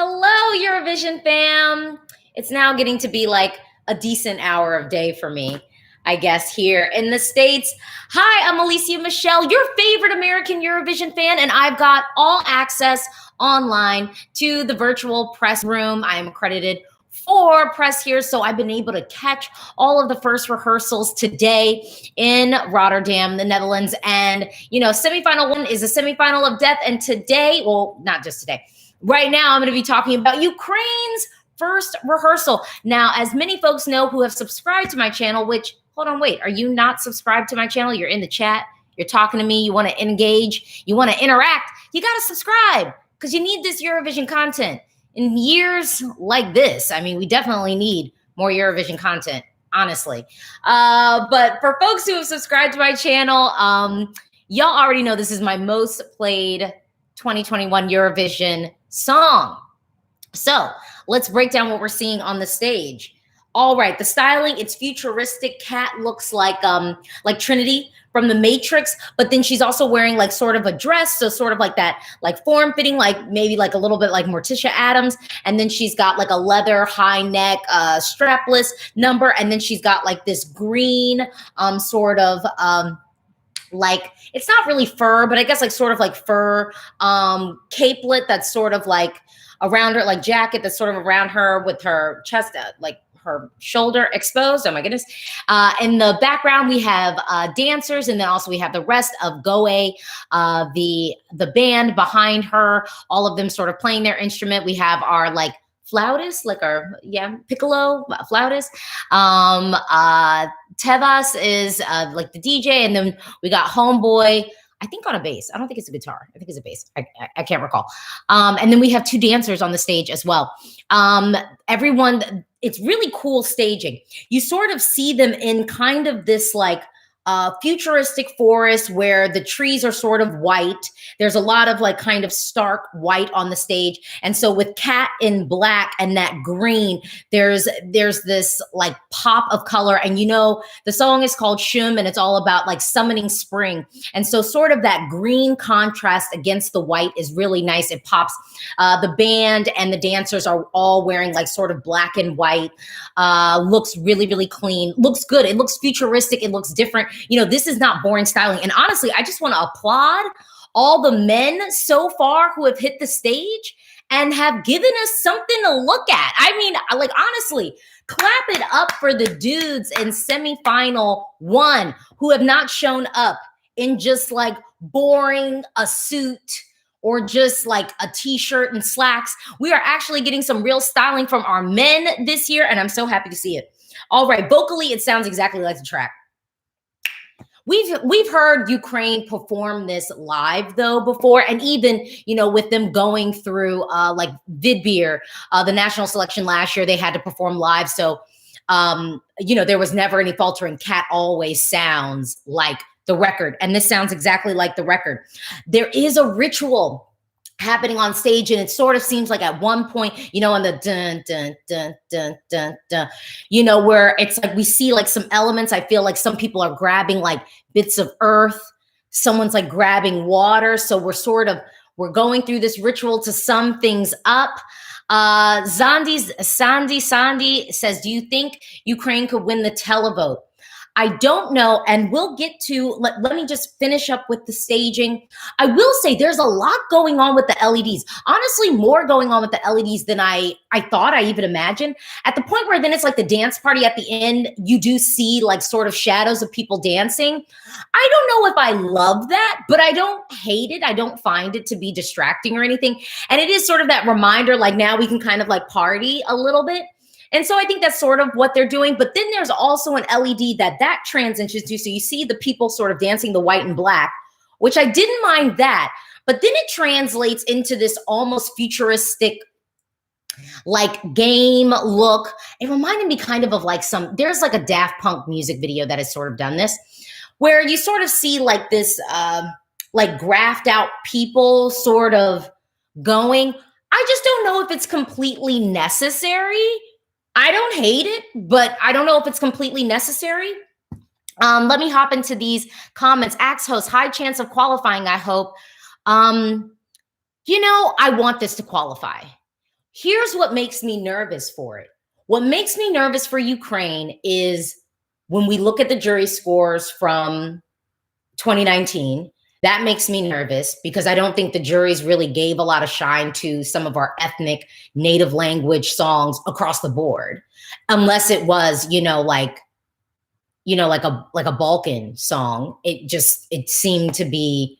Hello, Eurovision fam. It's now getting to be like a decent hour of day for me, I guess, here in the States. Hi, I'm Alesia Michelle, your favorite American Eurovision fan, and I've got all access online to the virtual press room. I am accredited for press here, so I've been able to catch all of the first rehearsals today in Rotterdam, the Netherlands. And, semifinal one is a semifinal of death. And today, well, not just today, right now, I'm going to be talking about Ukraine's first rehearsal. Now, as many folks know who have subscribed to my channel, which, hold on, wait, are you not subscribed to my channel? You're in the chat, you're talking to me, you want to engage, you want to interact, you got to subscribe because you need this Eurovision content. In years like this, I mean, we definitely need more Eurovision content, honestly. But for folks who have subscribed to my channel, y'all already know this is my most played 2021 Eurovision song. So let's break down what we're seeing on the stage. All right, the styling, it's futuristic. Kat looks like Trinity from The Matrix, but then she's also wearing like sort of a dress, so sort of like that, like form-fitting, like maybe like a little bit like Morticia Addams, and then she's got like a leather high neck strapless number, and then she's got like this green sort of like, it's not really fur, but I guess like sort of like fur capelet that's sort of like around her, like jacket that's sort of around her with her chest, like her shoulder exposed. Oh my goodness. In the background, we have dancers, and then also we have the rest of Goe, the band behind her, all of them sort of playing their instrument. We have our like flautist, like our, piccolo flautist. Tevas is like the DJ, and then we got Homeboy, I think on a bass. I don't think it's a guitar. I think it's a bass. I can't recall. And then we have two dancers on the stage as well. Everyone, it's really cool staging. You sort of see them in kind of this like futuristic forest where the trees are sort of white. There's a lot of like kind of stark white on the stage. And so with Kat in black and that green, there's this like pop of color. And the song is called Shum, and it's all about like summoning spring. And so sort of that green contrast against the white is really nice. It pops. The band and the dancers are all wearing like sort of black and white. Looks really, really clean. Looks good. It looks futuristic. It looks different. This is not boring styling. And honestly, I just want to applaud all the men so far who have hit the stage and have given us something to look at. I mean, like, honestly, clap it up for the dudes in semifinal one who have not shown up in just like boring a suit or just like a t-shirt and slacks. We are actually getting some real styling from our men this year, and I'm so happy to see it. All right, vocally, it sounds exactly like the track. We've heard Ukraine perform this live though before, and even with them going through like Vidbeer, the national selection last year, they had to perform live. So there was never any faltering. Kat always sounds like the record, and this sounds exactly like the record. There is a ritual happening on stage, and it sort of seems like at one point, on the dun dun dun dun dun dun, where it's like we see like some elements. I feel like some people are grabbing like bits of earth, someone's like grabbing water. So we're going through this ritual to sum things up. Sandy says, do you think Ukraine could win the televote? I don't know, and we'll get to, let me just finish up with the staging. I will say there's a lot going on with the LEDs. Honestly, more going on with the LEDs than I thought I even imagined. At the point where then it's like the dance party at the end, you do see like sort of shadows of people dancing. I don't know if I love that, but I don't hate it. I don't find it to be distracting or anything. And it is sort of that reminder, like now we can kind of like party a little bit. And so I think that's sort of what they're doing. But then there's also an LED that transitions to. So you see the people sort of dancing the white and black, which I didn't mind that. But then it translates into this almost futuristic, like game look. It reminded me kind of like there's like a Daft Punk music video that has sort of done this, where you sort of see like this, like graphed out people sort of going. I just don't know if it's completely necessary. I don't hate it, but I don't know if it's completely necessary. Let me hop into these comments. Axe host, high chance of qualifying, I hope. I want this to qualify. Here's what makes me nervous for it. What makes me nervous for Ukraine is when we look at the jury scores from 2019, that makes me nervous because I don't think the juries really gave a lot of shine to some of our ethnic native language songs across the board, unless it was, like a Balkan song. It seemed to be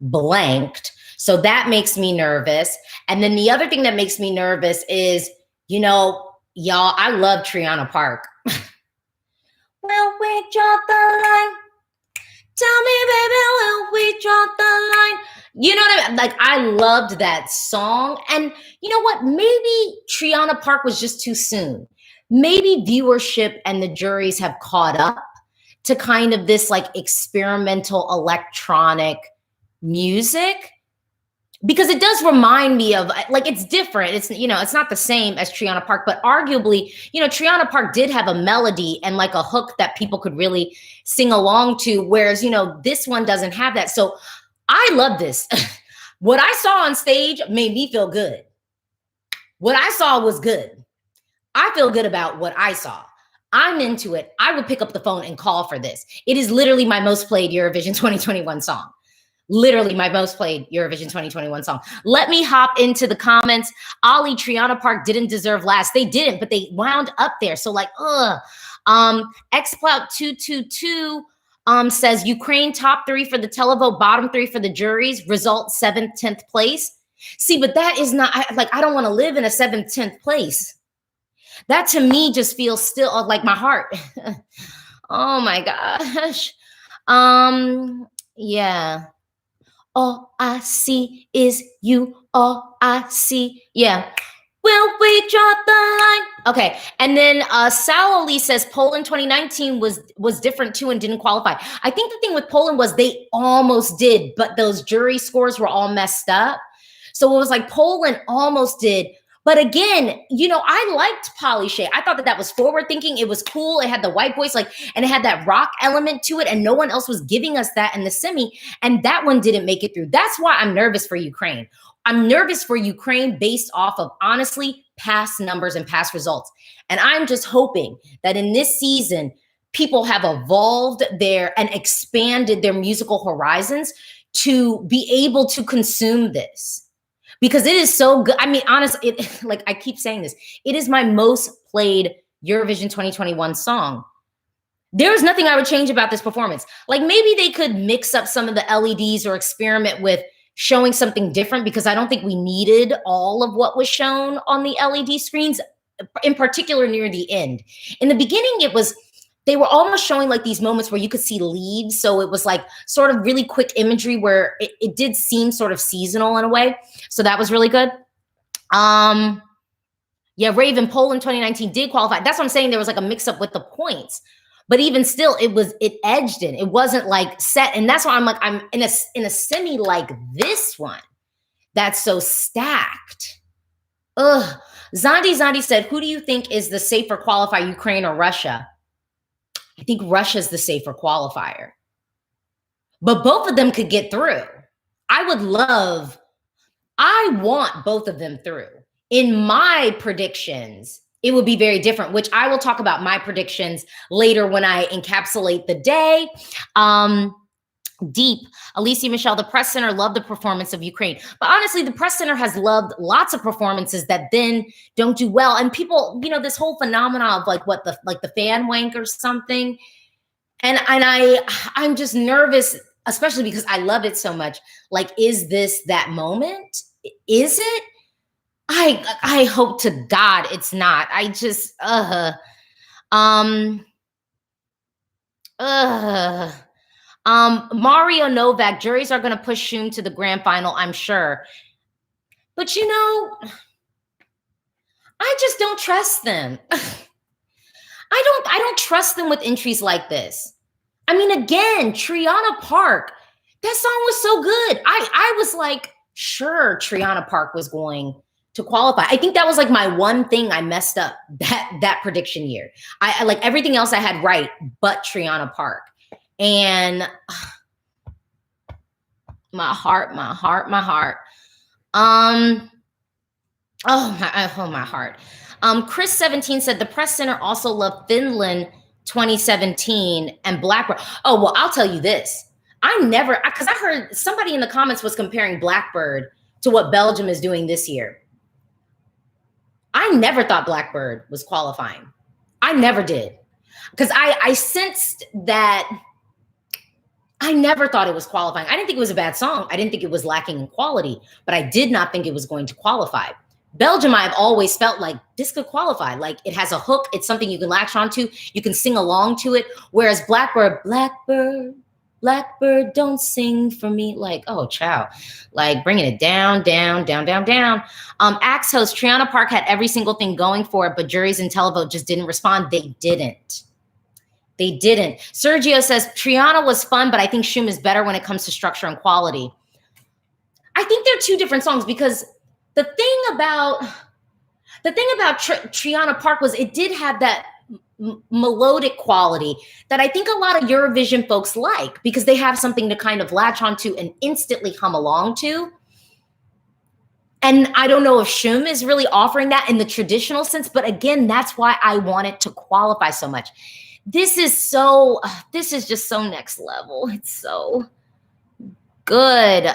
blanked. So that makes me nervous. And then the other thing that makes me nervous is, y'all, I love Triana Park. Will we draw the line? Tell me, baby, will we draw the line? You know what I mean? Like, I loved that song. And you know what? Maybe Triana Park was just too soon. Maybe viewership and the juries have caught up to kind of this like experimental electronic music, because it does remind me of, like, it's different. It's, it's not the same as Triana Park, but arguably, Triana Park did have a melody and like a hook that people could really sing along to, whereas, this one doesn't have that. So I love this. What I saw on stage made me feel good. What I saw was good. I feel good about what I saw. I'm into it. I would pick up the phone and call for this. It is literally my most played Eurovision 2021 song. Literally my most played Eurovision 2021 song. Let me hop into the comments. Ollie, Triana Park didn't deserve last. They didn't, but they wound up there. So like, xclout222 says Ukraine top 3 for the televote, bottom 3 for the juries, result 7th, 10th place. See, but that is not, I don't want to live in a 7th, 10th place. That to me just feels still like my heart. Oh my gosh. Yeah. All I see is you. All I see. Yeah. Will we draw the line? Okay. And then Saoli says Poland 2019 was different too and didn't qualify. I think the thing with Poland was they almost did, but those jury scores were all messed up. So it was like Poland almost did. But again, I liked Polly Shay. I thought that was forward thinking. It was cool. It had the white voice, and it had that rock element to it. And no one else was giving us that in the semi. And that one didn't make it through. That's why I'm nervous for Ukraine. I'm nervous for Ukraine based off of, honestly, past numbers and past results. And I'm just hoping that in this season, people have evolved and expanded their musical horizons to be able to consume this. Because it is so good. I mean, honestly, like I keep saying this, it is my most played Eurovision 2021 song. There's nothing I would change about this performance. Like maybe they could mix up some of the LEDs or experiment with showing something different, because I don't think we needed all of what was shown on the LED screens, in particular near the end. In the beginning, they were almost showing like these moments where you could see leaves. So it was like sort of really quick imagery where it did seem sort of seasonal in a way. So that was really good. Yeah, Raven, Poland 2019 did qualify. That's what I'm saying. There was like a mix up with the points, but even still, it edged in. It wasn't like set. And that's why I'm like, I'm in a semi like this one that's so stacked. Ugh. Zandi said, who do you think is the safer qualifier, Ukraine or Russia? I think Russia's the safer qualifier. But both of them could get through. I want both of them through. In my predictions, it would be very different, which I will talk about my predictions later when I encapsulate the day. Deep, Alesia Michelle, the press center loved the performance of Ukraine. But honestly, the press center has loved lots of performances that then don't do well. And people, this whole phenomenon of like the fan wank or something. And I'm just nervous, especially because I love it so much. Like, is this that moment? Is it? I hope to God it's not. I just, Mario Novak, juries are going to push Shum to the grand final, I'm sure. But I just don't trust them. I don't trust them with entries like this. I mean, again, Triana Park, that song was so good. I was like, sure, Triana Park was going to qualify. I think that was like my one thing I messed up that prediction year. I like everything else I had right, but Triana Park. And my heart. Oh my heart. Chris 17 said the press center also loved Finland 2017 and Blackbird. Oh, well, I'll tell you this. Because I heard somebody in the comments was comparing Blackbird to what Belgium is doing this year. I never thought Blackbird was qualifying. I never did. Because I sensed that I never thought it was qualifying. I didn't think it was a bad song. I didn't think it was lacking in quality, but I did not think it was going to qualify. Belgium, I've always felt like this could qualify. Like it has a hook. It's something you can latch onto. You can sing along to it. Whereas Blackbird, Blackbird, don't sing for me. Like, oh, chow. Like bringing it down, down, down, down, down. Axe host, Triana Park had every single thing going for it, but juries and televote just didn't respond. They didn't. They didn't. Sergio says, Triana was fun, but I think Shum is better when it comes to structure and quality. I think they're two different songs because the thing about Triana Park was it did have that melodic quality that I think a lot of Eurovision folks like because they have something to kind of latch onto and instantly hum along to. And I don't know if Shum is really offering that in the traditional sense, but again, that's why I want it to qualify so much. This is just so next level. It's so good.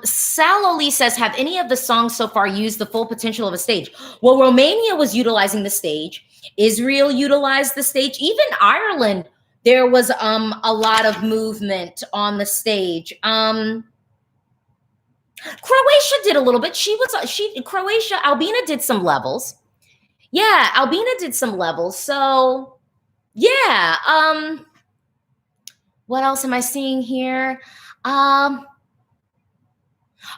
Sal Lee says, have any of the songs so far used the full potential of a stage? Well, Romania was utilizing the stage. Israel utilized the stage. Even Ireland, there was a lot of movement on the stage. Croatia did a little bit. Croatia, Albina did some levels. Yeah, Albina did some levels. So yeah. What else am I seeing here?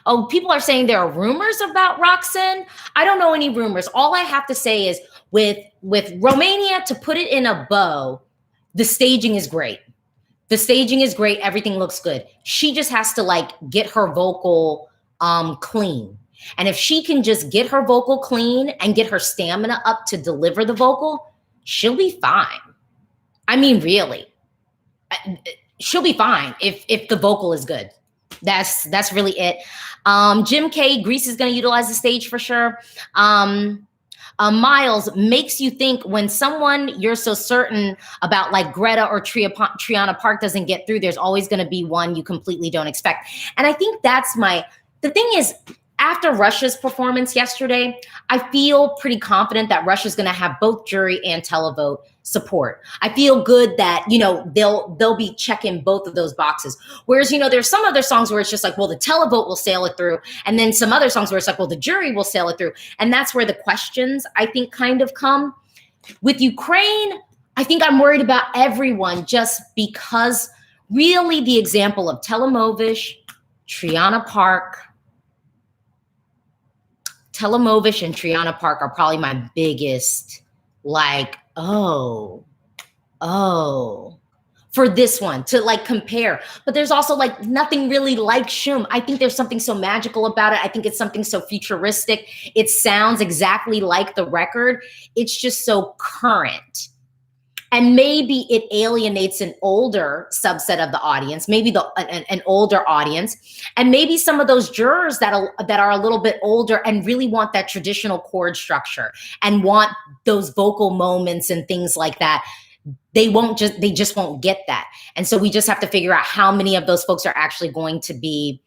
Oh, people are saying there are rumors about Roxanne. I don't know any rumors. All I have to say is with Romania, to put it in a bow, the staging is great. The staging is great. Everything looks good. She just has to like get her vocal clean. And if she can just get her vocal clean and get her stamina up to deliver the vocal, she'll be fine. I mean, really, she'll be fine if the vocal is good. That's really it. Jim K, Greece is going to utilize the stage for sure. Miles, makes you think when someone you're so certain about like Greta or Triana Park doesn't get through, there's always going to be one you completely don't expect. And I think the thing is, after Russia's performance yesterday, I feel pretty confident that Russia's going to have both jury and televote support. I feel good that, they'll be checking both of those boxes. Whereas, there's some other songs where it's just like, well, the televote will sail it through. And then some other songs where it's like, well, the jury will sail it through. And that's where the questions, I think, kind of come. With Ukraine, I think I'm worried about everyone just because really the example of Telemovish, Triana Park, Telemovish and Triana Park are probably my biggest, like, oh, for this one to like compare. But there's also like nothing really like Shum. I think there's something so magical about it. I think it's something so futuristic. It sounds exactly like the record. It's just so current. And maybe it alienates an older subset of the audience, maybe an older audience, and maybe some of those jurors that are a little bit older and really want that traditional chord structure and want those vocal moments and things like that. They just won't get that. And so we just have to figure out how many of those folks are actually going to be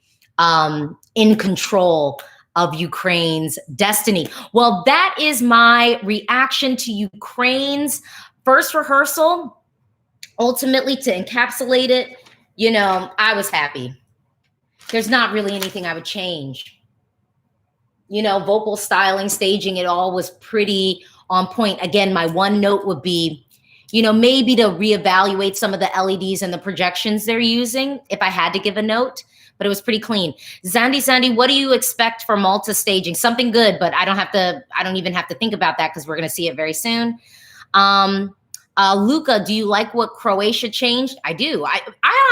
in control of Ukraine's destiny. Well, that is my reaction to Ukraine's first rehearsal. Ultimately, to encapsulate it, I was happy. There's not really anything I would change. Vocal styling, staging, it all was pretty on point. Again, my one note would be, maybe to reevaluate some of the LEDs and the projections they're using, if I had to give a note, but it was pretty clean. Zandy, what do you expect for Malta staging? Something good, but I don't even have to think about that because we're going to see it very soon. Luca, do you like what Croatia changed? I do. I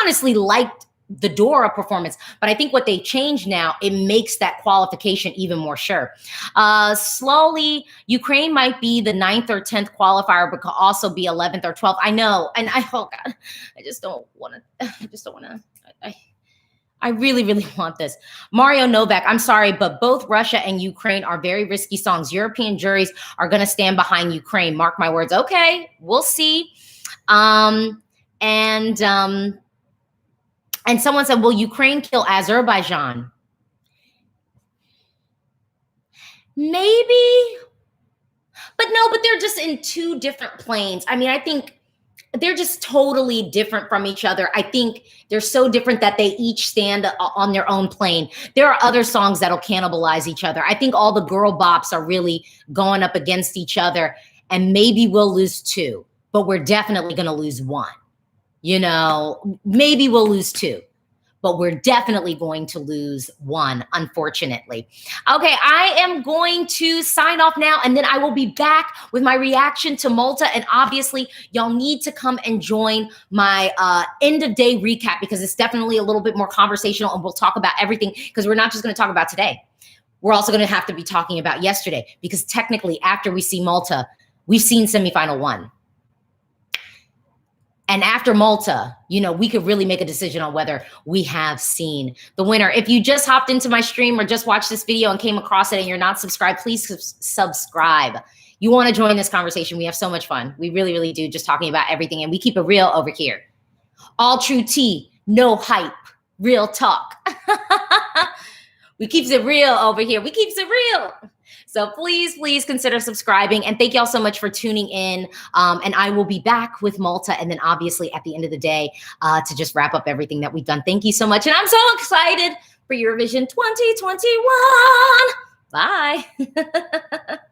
honestly liked the Dora performance, but I think what they changed now, it makes that qualification even more sure. Slowly, Ukraine might be the 9th or 10th qualifier, but could also be 11th or 12th. I know. And I just don't want to, I really, really want this. Mario Novak, I'm sorry, but both Russia and Ukraine are very risky songs. European juries are going to stand behind Ukraine. Mark my words. Okay, we'll see. And someone said, will Ukraine kill Azerbaijan? Maybe. But no, but they're just in two different planes. I mean, I think they're just totally different from each other. I think they're so different that they each stand on their own plane. There are other songs that'll cannibalize each other. I think all the girl bops are really going up against each other, and maybe we'll lose two, but we're definitely going to lose one. You know, maybe we'll lose two, but we're definitely going to lose one, unfortunately. Okay, I am going to sign off now, and then I will be back with my reaction to Malta. And obviously, y'all need to come and join my end of day recap, because it's definitely a little bit more conversational, and we'll talk about everything, because we're not just going to talk about today. We're also going to have to be talking about yesterday, because technically, after we see Malta, we've seen semifinal one. And after Malta, you know, we could really make a decision on whether we have seen the winner. If you just hopped into my stream or just watched this video and came across it and you're not subscribed, please subscribe. You want to join this conversation. We have so much fun. We really, really do, just talking about everything. And we keep it real over here. All true tea, no hype, real talk. We keeps it real over here. We keeps it real. So please, please consider subscribing. And thank y'all so much for tuning in. And I will be back with Malta. And then obviously at the end of the day, to just wrap up everything that we've done. Thank you so much. And I'm so excited for Eurovision 2021. Bye.